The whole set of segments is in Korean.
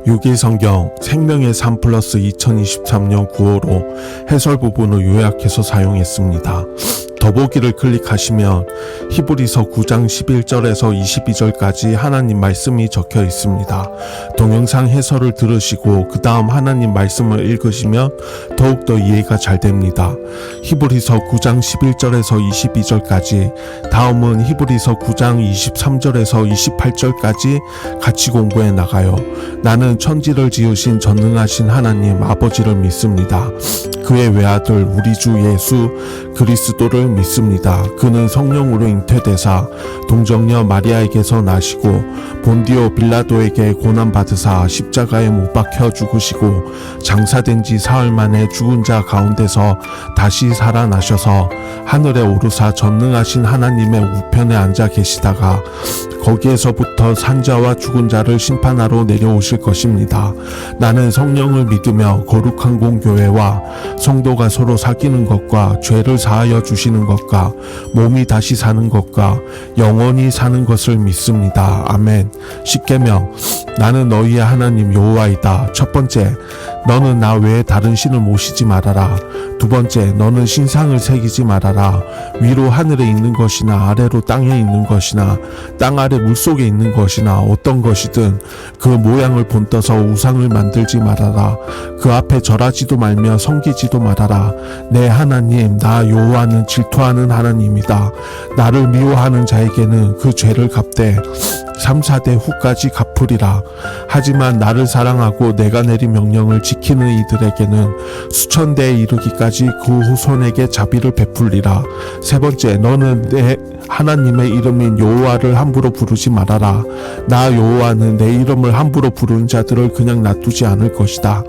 6일 성경 생명의 삶 플러스 2023년 9호로 해설 부분을 요약해서 사용했습니다. 더보기를 클릭하시면 히브리서 9장 11절에서 22절까지 하나님 말씀이 적혀 있습니다. 동영상 해설을 들으시고 그 다음 하나님 말씀을 읽으시면 더욱더 이해가 잘 됩니다. 히브리서 9장 11절에서 22절까지, 다음은 히브리서 9장 23절에서 28절까지 같이 공부해 나가요. 나는 천지를 지으신 전능하신 하나님 아버지를 믿습니다. 그의 외아들 우리 주 예수 그리스도를 믿습니다. 그는 성령으로 잉태되사 동정녀 마리아에게서 나시고 본디오 빌라도에게 고난받으사 십자가에 못 박혀 죽으시고 장사된 지 사흘 만에 죽은 자 가운데서 다시 살아나셔서 하늘에 오르사 전능하신 하나님의 우편에 앉아 계시다가 거기에서부터 산자와 죽은 자를 심판하러 내려오실 것입니다. 나는 성령을 믿으며 거룩한 공교회와 성도가 서로 사귀는 것과 죄를 사하여 주시는 것과 몸이 다시 사는 것과 영원히 사는 것을 믿습니다. 아멘. 십계명. 나는 너희의 하나님 여호와이다. 첫 번째, 너는 나 외에 다른 신을 모시지 말아라. 두 번째, 너는 신상을 새기지 말아라. 위로 하늘에 있는 것이나 아래로 땅에 있는 것이나 땅 아래 물속에 있는 것이나 어떤 것이든 그 모양을 본떠서 우상을 만들지 말아라. 그 앞에 절하지도 말며 섬기지도 말아라. 내 하나님 나 여호와는 질투하는 하나님이다. 나를 미워하는 자에게는 그 죄를 갚되 3-4대 후까지 갚으리라. 하지만 나를 사랑하고 내가 내린 명령을 지키는 이들에게는 수천 대에 이르기까지 그 후손에게 자비를 베풀리라. 세 번째, 너는 내 하나님의 이름인 여호와를 함부로 부르지 말아라. 나 여호와는 내 이름을 함부로 부르는 자들을 그냥 놔두지 않을 것이다.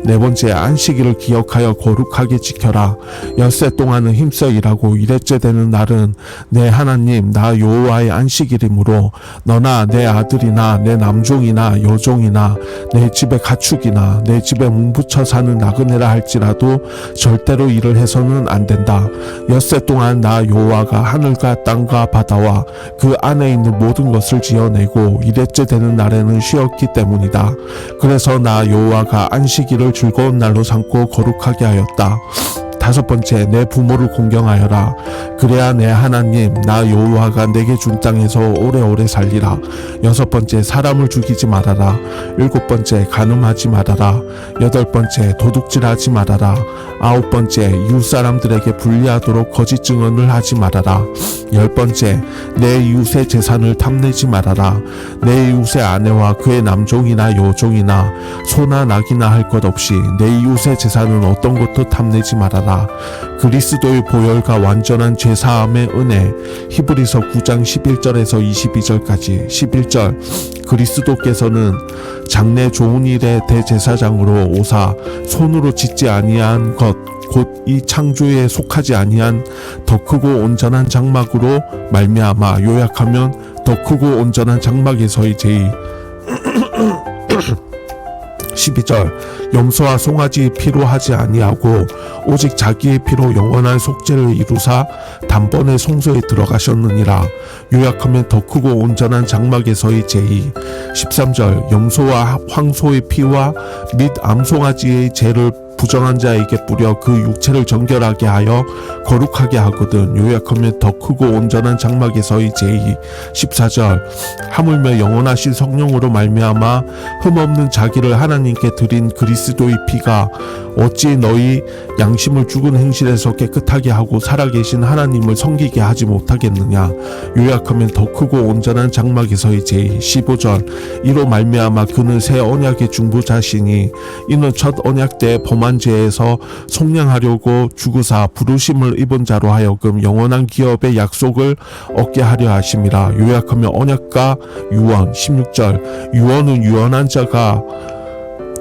네 번째, 안식일을 기억하여 거룩하게 지켜라. 엿새 동안은 힘써 일하고 일회째 되는 날은 내 하나님 나 여호와의 안식일이므로 너나 내 아들이나 내 남종이나 여종이나 내 집의 가축이나 내 집에 몸붙여 사는 나그네라 할지라도 절대로 일을 해서는 안 된다. 엿새 동안 나 여호와가 하늘과 땅과 바다와 그 안에 있는 모든 것을 지어내고 일회째 되는 날에는 쉬었기 때문이다. 그래서 나 여호와가 안식일을 즐거운 날로 삼고 거룩하게 하였다. 다섯 번째, 내 부모를 공경하여라. 그래야 내 하나님 나 여호와가 내게 준 땅에서 오래오래 살리라. 여섯 번째, 사람을 죽이지 말아라. 일곱 번째, 간음하지 말아라. 여덟 번째, 도둑질하지 말아라. 아홉 번째, 이웃 사람들에게 불리하도록 거짓 증언을 하지 말아라. 열 번째, 내 이웃의 재산을 탐내지 말아라. 내 이웃의 아내와 그의 남종이나 여종이나 소나 낙이나 할 것 없이 내 이웃의 재산은 어떤 것도 탐내지 말아라. 그리스도의 보혈과 완전한 죄사함의 은혜. 히브리서 9장 11절에서 22절까지. 11절, 그리스도께서는 장래 좋은 일의 대제사장으로 오사 손으로 짓지 아니한 것 곧 이 창조에 속하지 아니한 더 크고 온전한 장막으로 말미암아, 요약하면 더 크고 온전한 장막에서의 제의. 12절, 염소와 송아지의 피로 하지 아니하고 오직 자기의 피로 영원한 속죄를 이루사 단번에 성소에 들어가셨느니라. 요약하면 더 크고 온전한 장막에서의 제의. 13절, 염소와 황소의 피와 및 암송아지의 죄를 부정한 자에게 뿌려 그 육체를 정결하게 하여 거룩하게 하거든. 요약하면 더 크고 온전한 장막에서의 제의. 14절, 하물며 영원하신 성령으로 말미암아 흠없는 자기를 하나님께 드린 그리스도의 피가 어찌 너희 양심을 죽은 행실에서 깨끗하게 하고 살아계신 하나님을 섬기게 하지 못하겠느냐. 요약하면 더 크고 온전한 장막에서의 제의. 15절, 이로 말미암아 그는 새 언약의 중보자시니 이는 첫 언약 때 범한 죄에서 속량하려고 죽으사 부르심을 입은 자로 하여금 영원한 기업의 약속을 얻게 하려 하심이라. 요약하면 언약과 유언. 16절, 유언은 유언한 자가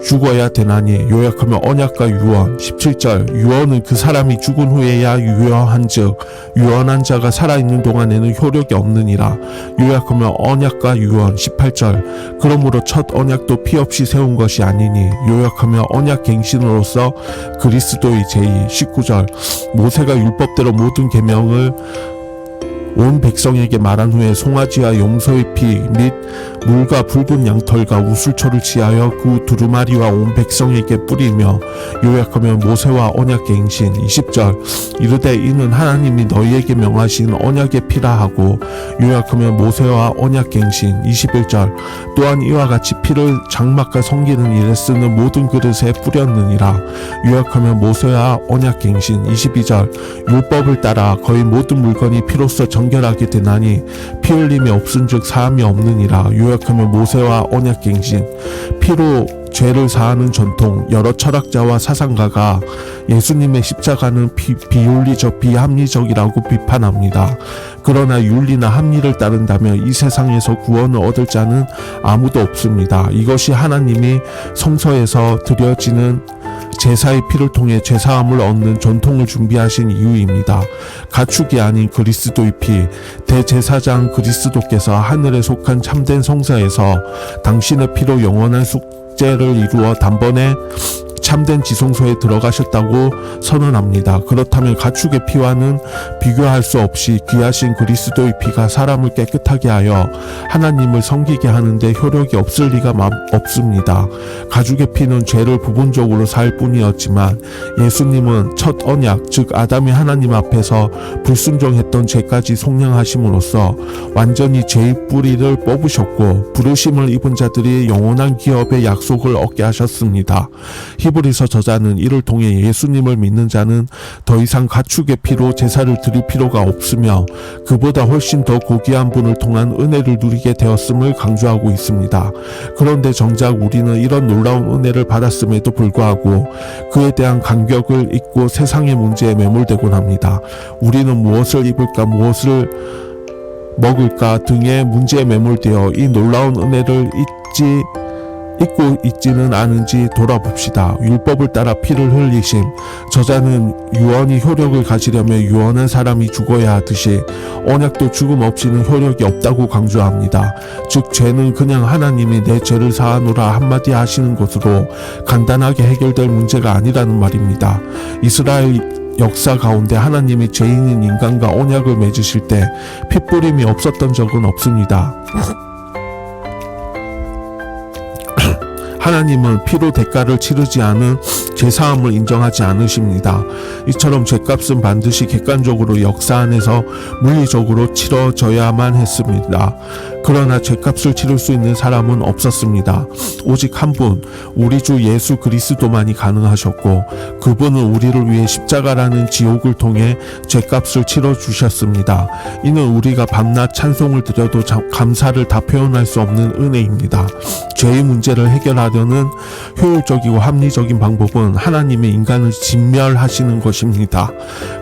죽어야 되나니. 요약하면 언약과 유언. 17절, 유언은 그 사람이 죽은 후에야 유효한즉 유언한 자가 살아있는 동안에는 효력이 없느니라. 요약하면 언약과 유언. 18절, 그러므로 첫 언약도 피 없이 세운 것이 아니니. 요약하면 언약 갱신으로서 그리스도의 제의. 19절, 모세가 율법대로 모든 계명을 온 백성에게 말한 후에 송아지와 염소의 피 및 물과 붉은 양털과 우슬초를 취하여 그 두루마리와 온 백성에게 뿌리며 요약하며 모세와 언약 갱신. 20절 이르되 이는 하나님이 너희에게 명하신 언약의 피라 하고 요약하며 모세와 언약 갱신. 21절 또한 이와 같이 피를 장막과 섬기는 일에 쓰는 모든 그릇에 뿌렸느니라. 요약하며 모세와 언약 갱신. 22절 율법을 따라 거의 모든 물건이 피로써 정결하게 되나니 피 흘림이 없은즉 사함이 없느니라. 요약하며 모세와 언약 갱신. 피로 죄를 사하는 전통. 여러 철학자와 사상가가 예수님의 십자가는 비윤리적 비합리적이라고 비판합니다. 그러나 윤리나 합리를 따른다면 이 세상에서 구원을 얻을 자는 아무도 없습니다. 이것이 하나님이 성서에서 드려지는 제사의 피를 통해 죄사함을 얻는 전통을 준비하신 이유입니다. 가축이 아닌 그리스도의 피, 대제사장 그리스도께서 하늘에 속한 참된 성사에서 당신의 피로 영원한 속죄를 이루어 단번에 참된 지성소에 들어가셨다고 선언합니다. 그렇다면 가축의 피와는 비교할 수 없이 귀하신 그리스도의 피가 사람을 깨끗하게 하여 하나님을 섬기게 하는데 효력이 없을 리가 없습니다. 가축의 피는 죄를 부분적으로 살 뿐이었지만 예수님은 첫 언약, 즉 아담이 하나님 앞에서 불순종했던 죄까지 속량하심으로써 완전히 죄의 뿌리를 뽑으셨고 부르심을 입은 자들이 영원한 기업의 약속을 얻게 하셨습니다. 히브리서 저자는 이를 통해 예수님을 믿는 자는 더 이상 가축의 피로 제사를 드릴 필요가 없으며 그보다 훨씬 더 고귀한 분을 통한 은혜를 누리게 되었음을 강조하고 있습니다. 그런데 정작 우리는 이런 놀라운 은혜를 받았음에도 불구하고 그에 대한 간격을 잊고 세상의 문제에 매몰되곤 합니다. 우리는 무엇을 입을까, 무엇을 먹을까 등의 문제에 매몰되어 이 놀라운 은혜를 잊고 있지는 않은지 돌아봅시다. 율법을 따라 피를 흘리심. 저자는 유언이 효력을 가지려면 유언한 사람이 죽어야 하듯이 언약도 죽음 없이는 효력이 없다고 강조합니다. 즉 죄는 그냥 하나님이 내 죄를 사하노라 한마디 하시는 것으로 간단하게 해결될 문제가 아니라는 말입니다. 이스라엘 역사 가운데 하나님이 죄인인 인간과 언약을 맺으실 때 핏뿌림이 없었던 적은 없습니다. 하나님은 피로 대가를 치르지 않은 죄사함을 인정하지 않으십니다. 이처럼 죄값은 반드시 객관적으로 역사 안에서 물리적으로 치러져야만 했습니다. 그러나 죄값을 치를 수 있는 사람은 없었습니다. 오직 한 분, 우리 주 예수 그리스도만이 가능하셨고 그분은 우리를 위해 십자가라는 지옥을 통해 죄값을 치러주셨습니다. 이는 우리가 밤낮 찬송을 드려도 감사를 다 표현할 수 없는 은혜입니다. 죄의 문제를 해결하려는 효율적이고 합리적인 방법은 하나님의 인간을 진멸하시는 것입니다.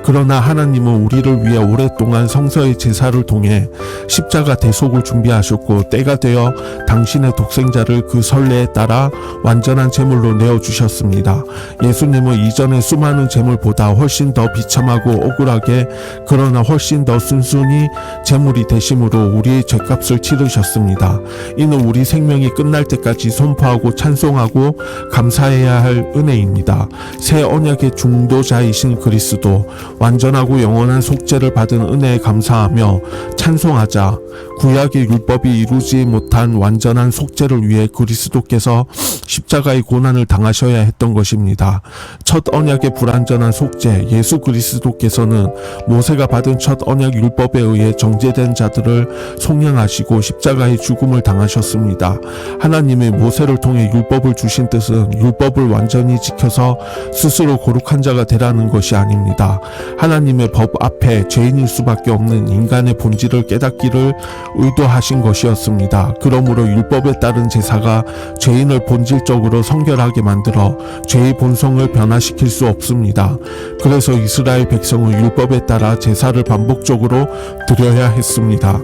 그러나 하나님은 우리를 위해 오랫동안 성서의 제사를 통해 십자가 대속을 준비하셨고 때가 되어 당신의 독생자를 그 선례에 따라 완전한 제물로 내어주셨습니다. 예수님은 이전의 수많은 제물보다 훨씬 더 비참하고 억울하게 그러나 훨씬 더 순순히 제물이 되심으로 우리의 죄값을 치르셨습니다. 이는 우리 생명이 끝날 때까지 선포하고 찬송하고 감사해야 할 은혜입니다. 새 언약의 중도자이신 그리스도, 완전하고 영원한 속죄를 받은 은혜에 감사하며 찬송하자. 구약의 율법이 이루지 못한 완전한 속죄를 위해 그리스도께서 십자가의 고난을 당하셔야 했던 것입니다. 첫 언약의 불완전한 속죄, 예수 그리스도께서는 모세가 받은 첫 언약 율법에 의해 정죄된 자들을 속량하시고 십자가의 죽음을 당하셨습니다. 하나님이 모세를 통해 율법을 주신 뜻은 율법을 완전히 지켜서 스스로 거룩한 자가 되라는 것이 아닙니다. 하나님의 법 앞에 죄인일 수밖에 없는 인간의 본질을 깨닫기를 의도하신 것이었습니다. 그러므로 율법에 따른 제사가 죄인을 본질적으로 성결하게 만들어 죄의 본성을 변화시킬 수 없습니다. 그래서 이스라엘 백성은 율법에 따라 제사를 반복적으로 드려야 했습니다.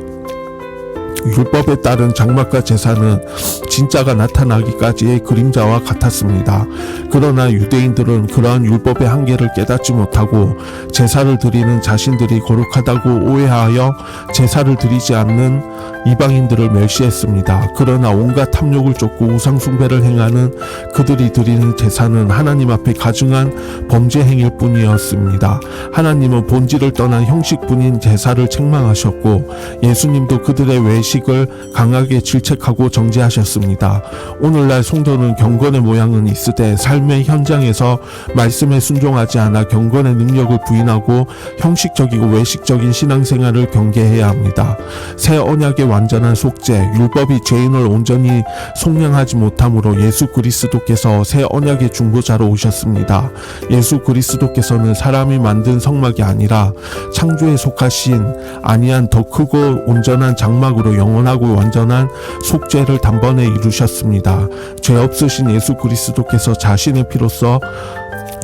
율법에 따른 장막과 제사는 진짜가 나타나기까지의 그림자와 같았습니다. 그러나 유대인들은 그러한 율법의 한계를 깨닫지 못하고 제사를 드리는 자신들이 거룩하다고 오해하여 제사를 드리지 않는 이방인들을 멸시했습니다. 그러나 온갖 탐욕을 쫓고 우상 숭배를 행하는 그들이 드리는 제사는 하나님 앞에 가증한 범죄 행위일 뿐이었습니다. 하나님은 본질을 떠난 형식뿐인 제사를 책망하셨고 예수님도 그들의 외식을 강하게 질책하고 정죄하셨습니다. 오늘날 성도는 경건의 모양은 있으되 삶의 현장에서 말씀에 순종하지 않아 경건의 능력을 부인하고 형식적이고 외식적인 신앙생활을 경계해야 합니다. 새 언약의 완전한 속죄, 율법이 죄인을 온전히 속량하지 못하므로 예수 그리스도께서 새 언약의 중보자로 오셨습니다. 예수 그리스도께서는 사람이 만든 성막이 아니라 창조에 속하신 아니한 더 크고 온전한 장막으로 영원하고 완전한 속죄를 단번에 이루셨습니다. 죄 없으신 예수 그리스도께서 자신의 피로써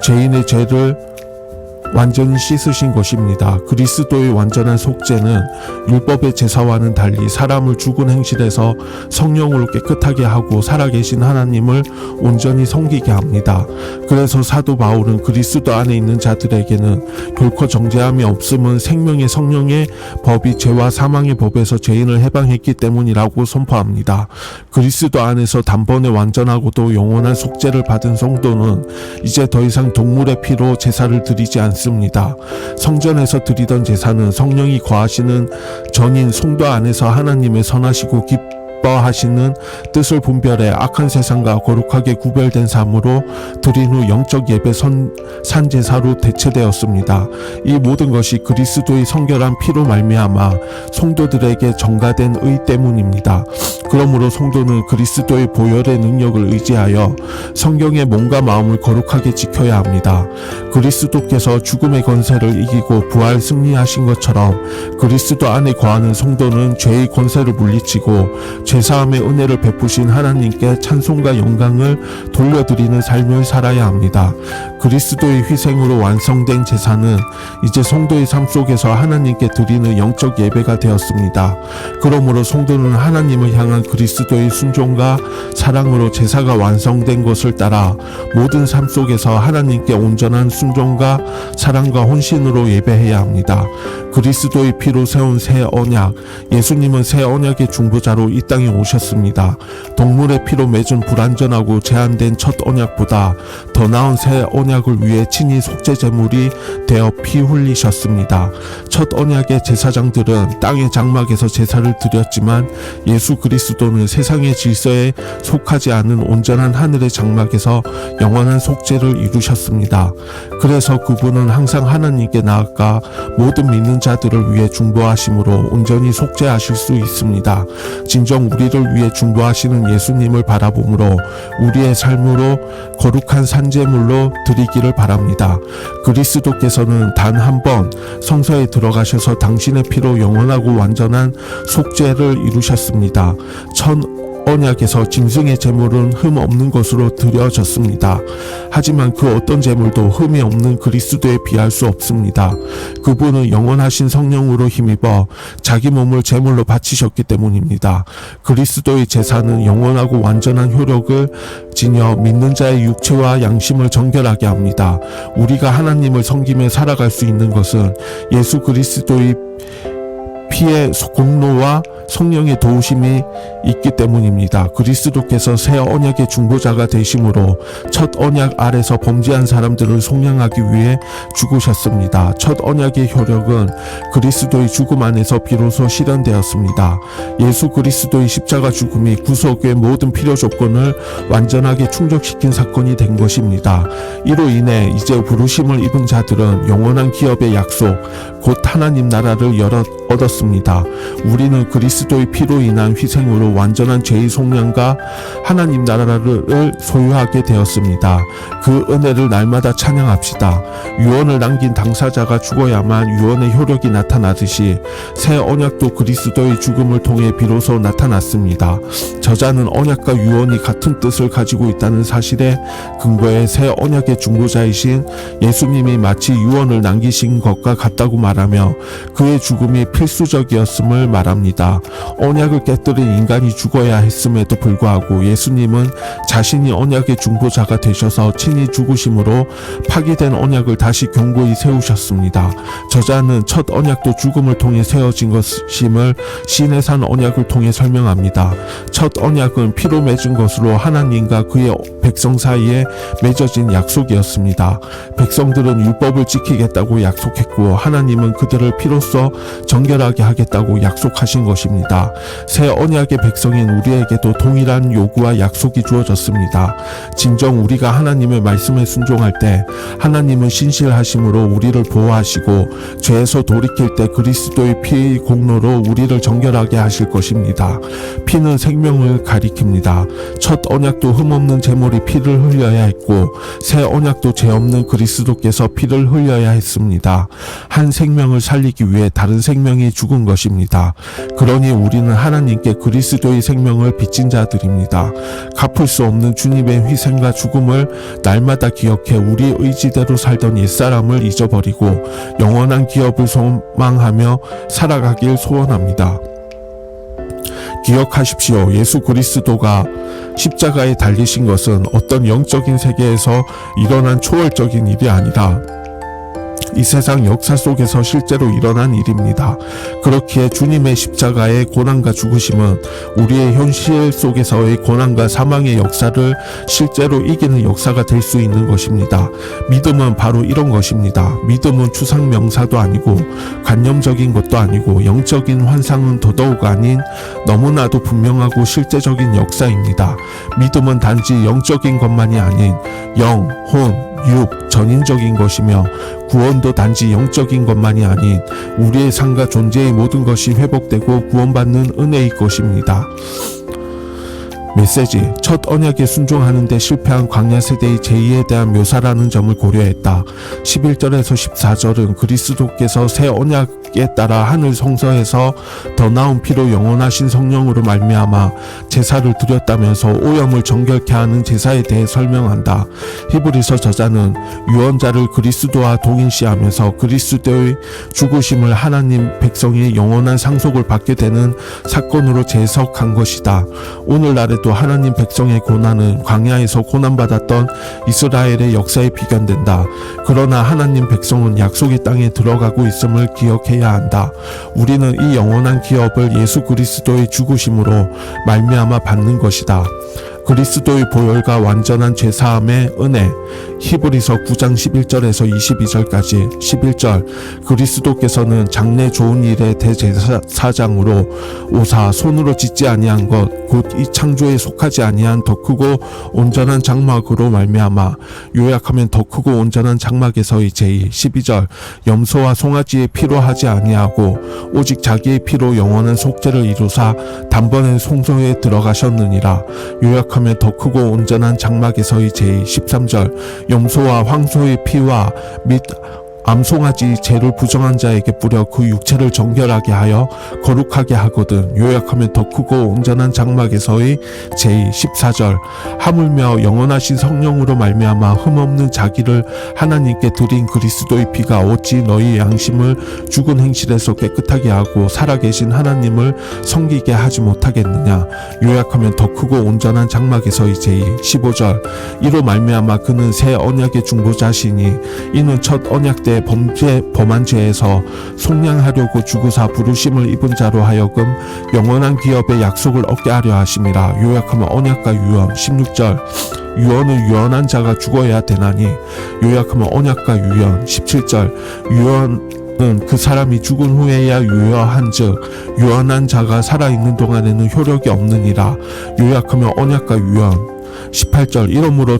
죄인의 죄를 완전히 씻으신 것입니다. 그리스도의 완전한 속죄는 율법의 제사와는 달리 사람을 죽은 행실에서 성령으로 깨끗하게 하고 살아계신 하나님을 온전히 섬기게 합니다. 그래서 사도 바울은 그리스도 안에 있는 자들에게는 결코 정죄함이 없음은 생명의 성령의 법이 죄와 사망의 법에서 죄인을 해방했기 때문이라고 선포합니다. 그리스도 안에서 단번에 완전하고도 영원한 속죄를 받은 성도는 이제 더 이상 동물의 피로 제사를 드리지 않습니다. 성전에서 드리던 제사는 성령이 거하시는 전인 성도 안에서 하나님의 선하시고 기뻐하시는 뜻을 분별해 악한 세상과 거룩하게 구별된 삶으로 드린 후 영적 예배 산제사로 대체되었습니다. 이 모든 것이 그리스도의 성결한 피로 말미암아 성도들에게 전가된 의 때문입니다. 그러므로 성도는 그리스도의 보혈의 능력을 의지하여 성경의 몸과 마음을 거룩하게 지켜야 합니다. 그리스도께서 죽음의 권세를 이기고 부활 승리하신 것처럼 그리스도 안에 거하는 성도는 죄의 권세를 물리치고 죄사함의 은혜를 베푸신 하나님께 찬송과 영광을 돌려드리는 삶을 살아야 합니다. 그리스도의 희생으로 완성된 제사는 이제 성도의 삶 속에서 하나님께 드리는 영적 예배가 되었습니다. 그러므로 성도는 하나님을 향한 그리스도의 순종과 사랑으로 제사가 완성된 것을 따라 모든 삶 속에서 하나님께 온전한 순종과 사랑과 혼신으로 예배해야 합니다. 그리스도의 피로 세운 새 언약, 예수님은 새 언약의 중보자로 이 땅에 오셨습니다. 동물의 피로 맺은 불완전하고 제한된 첫 언약보다 더 나은 새 언약을 위해 친히 속죄 제물이 되어 피 흘리셨습니다. 첫 언약의 제사장들은 땅의 장막에서 제사를 드렸지만 예수 그리스도는 세상의 질서에 속하지 않은 온전한 하늘의 장막에서 영원한 속죄를 이루셨습니다. 그래서 그분은 항상 하나님께 나아가 모든 믿는 자들을 위해 중보하심으로 온전히 속죄하실 수 있습니다. 진정 우리를 위해 중보하시는 예수님을 바라보므로 우리의 삶으로 거룩한 산제물로 드리기를 바랍니다. 그리스도께서는 단 한 번 성소에 들어가셔서 당신의 피로 영원하고 완전한 속죄를 이루셨습니다. 언약에서 짐승의 제물은 흠 없는 것으로 드려졌습니다. 하지만 그 어떤 제물도 흠이 없는 그리스도에 비할 수 없습니다. 그분은 영원하신 성령으로 힘입어 자기 몸을 제물로 바치셨기 때문입니다. 그리스도의 제사는 영원하고 완전한 효력을 지녀 믿는 자의 육체와 양심을 정결하게 합니다. 우리가 하나님을 섬기며 살아갈 수 있는 것은 예수 그리스도의 피의 공로와 성령의 도우심이 있기 때문입니다. 그리스도께서 새 언약의 중보자가 되심으로 첫 언약 아래서 범죄한 사람들을 속량하기 위해 죽으셨습니다. 첫 언약의 효력은 그리스도의 죽음 안에서 비로소 실현되었습니다. 예수 그리스도의 십자가 죽음이 구속의 모든 필요 조건을 완전하게 충족시킨 사건이 된 것입니다. 이로 인해 이제 부르심을 입은 자들은 영원한 기업의 약속, 곧 하나님 나라를 얻었습니다. 우리는 그리스도의 피로 인한 희생으로 완전한 죄의 속량과 하나님 나라를 소유하게 되었습니다. 그 은혜를 날마다 찬양합시다. 유언을 남긴 당사자가 죽어야만 유언의 효력이 나타나듯이 새 언약도 그리스도의 죽음을 통해 비로소 나타났습니다. 저자는 언약과 유언이 같은 뜻을 가지고 있다는 사실에 근거해 새 언약의 중보자이신 예수님이 마치 유언을 남기신 것과 같다고 말하며 그의 죽음이 필수 필수적이었음을 말합니다. 언약을 깨뜨린 인간이 죽어야 했음에도 불구하고 예수님은 자신이 언약의 중보자가 되셔서 친히 죽으심으로 파기된 언약을 다시 견고히 세우셨습니다. 저자는 첫 언약도 죽음을 통해 세워진 것임을 시내산 언약을 통해 설명합니다. 첫 언약은 피로 맺은 것으로 하나님과 그의 백성 사이에 맺어진 약속이었습니다. 백성들은 율법을 지키겠다고 약속했고 하나님은 그들을 피로써 정결하게 하겠다고 약속하신 것입니다. 새 언약의 백성인 우리에게도 동일한 요구와 약속이 주어졌습니다. 진정 우리가 하나님의 말씀에 순종할 때 하나님은 신실하심으로 우리를 보호하시고 죄에서 돌이킬 때 그리스도의 피의 공로로 우리를 정결하게 하실 것입니다. 피는 생명을 가리킵니다. 첫 언약도 흠없는 제물이 피를 흘려야 했고 새 언약도 죄 없는 그리스도께서 피를 흘려야 했습니다. 한 생명을 살리기 위해 다른 생명이 죽은 것입니다. 그러니 우리는 하나님께 그리스도의 생명을 빚진 자들입니다. 갚을 수 없는 주님의 희생과 죽음을 날마다 기억해 우리 의지대로 살던 옛사람을 잊어버리고 영원한 기업을 소망하며 살아가길 소원합니다. 기억하십시오. 예수 그리스도가 십자가에 달리신 것은 어떤 영적인 세계에서 일어난 초월적인 일이 아니라 이 세상 역사 속에서 실제로 일어난 일입니다. 그렇기에 주님의 십자가의 고난과 죽으심은 우리의 현실 속에서의 고난과 사망의 역사를 실제로 이기는 역사가 될 수 있는 것입니다. 믿음은 바로 이런 것입니다. 믿음은 추상 명사도 아니고 관념적인 것도 아니고 영적인 환상은 더더욱 아닌 너무나도 분명하고 실제적인 역사입니다. 믿음은 단지 영적인 것만이 아닌 영, 혼, 육, 전인적인 것이며 구원도 단지 영적인 것만이 아닌 우리의 삶과 존재의 모든 것이 회복되고 구원받는 은혜일 것입니다. 메시지. 첫 언약에 순종하는 데 실패한 광야 세대의 제의에 대한 묘사라는 점을 고려했다. 11절에서 14절은 그리스도께서 새 언약에 따라 하늘 성서에서 더 나은 피로 영원하신 성령으로 말미암아 제사를 드렸다면서 오염을 정결케 하는 제사에 대해 설명한다. 히브리서 저자는 유언자를 그리스도와 동일시하면서 그리스도의 죽으심을 하나님 백성이 영원한 상속을 받게 되는 사건으로 재해석한 것이다. 오늘날에 또 하나님 백성의 고난은 광야에서 고난받았던 이스라엘의 역사에 비견된다. 그러나 하나님 백성은 약속의 땅에 들어가고 있음을 기억해야 한다. 우리는 이 영원한 기업을 예수 그리스도의 죽으심으로 말미암아 받는 것이다. 그리스도의 보혈과 완전한 죄사함의 은혜. 히브리서 9장 11절에서 22절까지. 11절. 그리스도께서는 장래 좋은 일의 대제사장으로 오사 손으로 짓지 아니한 것 곧 이 창조에 속하지 아니한 더 크고 온전한 장막으로 말미암아 요약하면 더 크고 온전한 장막에서의 제의. 12절. 염소와 송아지의 피로 하지 아니하고 오직 자기의 피로 영원한 속죄를 이루사 단번에 성소에 들어가셨느니라. 요약하면 더 크고 온전한 장막에서의 제의. 13절. 염소와 황소의 피와 및 암송아지 죄를 부정한 자에게 뿌려 그 육체를 정결하게 하여 거룩하게 하거든. 요약하면 더 크고 온전한 장막에서의 제의. 14절. 하물며 영원하신 성령으로 말미암아 흠없는 자기를 하나님께 드린 그리스도의 피가 어찌 너희 양심을 죽은 행실에서 깨끗하게 하고 살아계신 하나님을 섬기게 하지 못하겠느냐. 요약하면 더 크고 온전한 장막에서의 제의. 15절. 이로 말미암아 그는 새 언약의 중보자시니 이는 첫 언약 때 범한 죄에서 속량하려고 죽으사 부르심을 입은 자로 하여금 영원한 기업의 약속을 얻게 하려 하심이라. 요약하면 언약과 유언. 16절. 유언은 유언한 자가 죽어야 되나니. 요약하면 언약과 유언. 17절. 유언은 그 사람이 죽은 후에야 유효한즉 유언한 자가 살아있는 동안에는 효력이 없느니라. 요약하면 언약과 유언. 18절. 이러므로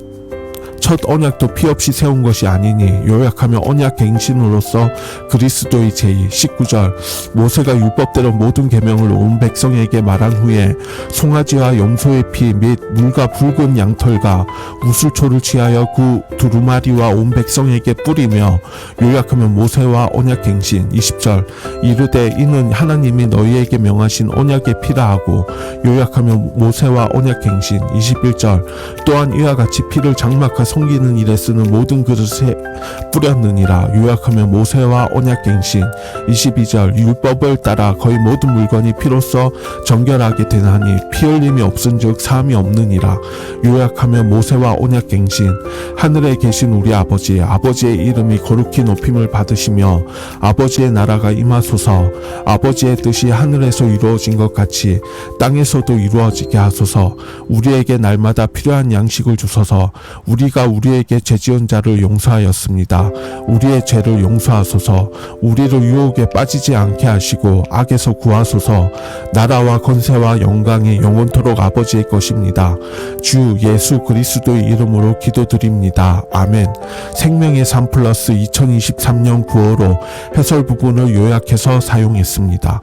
첫 언약도 피 없이 세운 것이 아니니. 요약하면 언약 갱신으로서 그리스도의 제의. 19절. 모세가 율법대로 모든 계명을 온 백성에게 말한 후에 송아지와 염소의 피 및 물과 붉은 양털과 우슬초를 취하여 그 두루마리와 온 백성에게 뿌리며. 요약하면 모세와 언약 갱신. 20절. 이르되 이는 하나님이 너희에게 명하신 언약의 피라 하고. 요약하면 모세와 언약 갱신. 21절. 또한 이와 같이 피를 장막과 섬기는 일에 쓰는 모든 그릇에 뿌렸느니라. 요약하면 모세와 언약갱신. 22절 율법을 따라 거의 모든 물건이 피로써 정결하게 되나니 피 흘림이 없은즉 사함이 없느니라. 요약하면 모세와 언약갱신. 하늘에 계신 우리 아버지의 이름이 거룩히 높임을 받으시며 아버지의 나라가 임하소서. 아버지의 뜻이 하늘에서 이루어진 것 같이 땅에서도 이루어지게 하소서. 우리에게 날마다 필요한 양식을 주소서. 우리가 우리에게 죄지은 자를 용서하였습니다. 우리의 죄를 용서하소서. 우리를 유혹에 빠지지 않게 하시고 악에서 구하소서. 나라와 권세와 영광이 영원토록 아버지의 것입니다. 주 예수 그리스도의 이름으로 기도드립니다. 아멘. 생명의 삶 플러스 2023년 9월호 해설 부분을 요약해서 사용했습니다.